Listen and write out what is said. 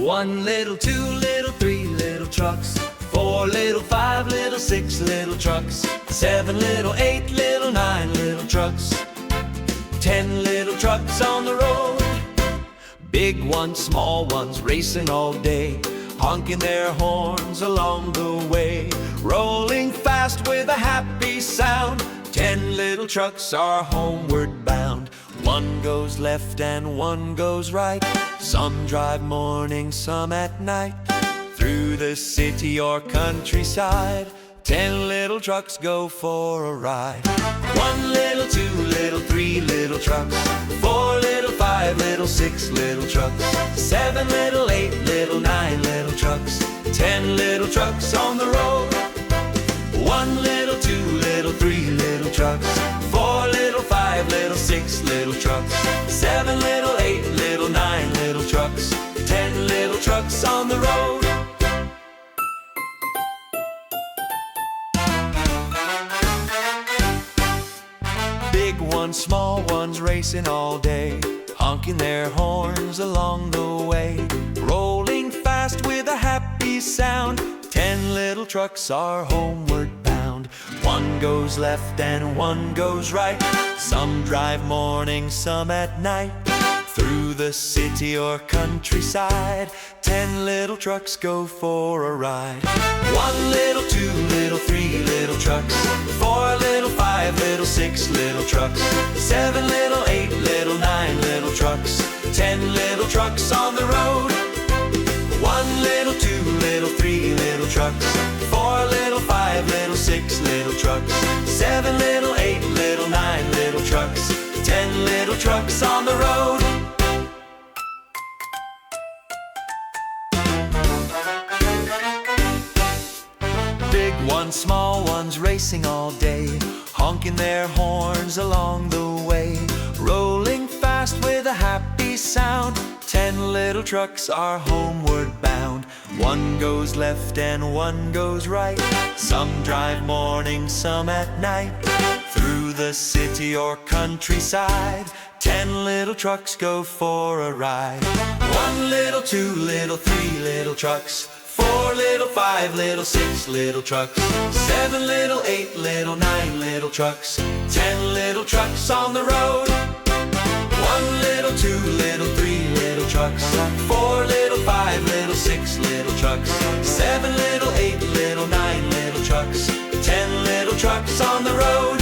One little, two little, three little trucks, four little, five little, six little trucks, seven little, eight little, nine little trucks, 10 little trucks on the road. Big ones, small ones, racing all day, honking their horns along the way, rolling fast with a happy sound. 10 little trucks are homeward bound. One goes left and one goes right. Some drive morning, some at night, through the city or countryside. 10 little trucks go for a ride. One little, two little, three little trucks, four little, five little, six little trucks, seven little, eight little, nine little trucks, 10 little trucks on the road. One little, two little, three little trucks, four little, five little, six little trucks, seven little, eight little, nine little trucks, 10 little trucks on the road. Big ones, small ones, racing all day, honking their horns along the way, rolling fast with a happy sound. 10 little trucks are homeward bound. One goes left and one goes right. Some drive morning, some at night, through the city or countryside. 10 little trucks go for a ride. One little, two little, three little trucks, four little, five little, six little trucks, seven little, eight little, nine little trucks, 10 little trucks on the road. One little, two little, three little trucks, four little, five little, six little trucks, seven little, eight little, nine little trucks, 10 little trucks on the road. Big ones, small ones, racing all day, honking their horns along the way, rolling fast with a happy sound. 10 little trucks are homeward bound. One goes left and one goes right. Some drive morning, some at night, through the city or countryside. 10 little trucks go for a ride. One little, two little, three little trucks, four little, five little, six little trucks, seven little, eight little, nine little trucks, 10 little trucks on the road. One little, two little, three little trucks, four little, five little, six little trucks, seven little, eight little, nine little trucks, 10 little trucks on the road.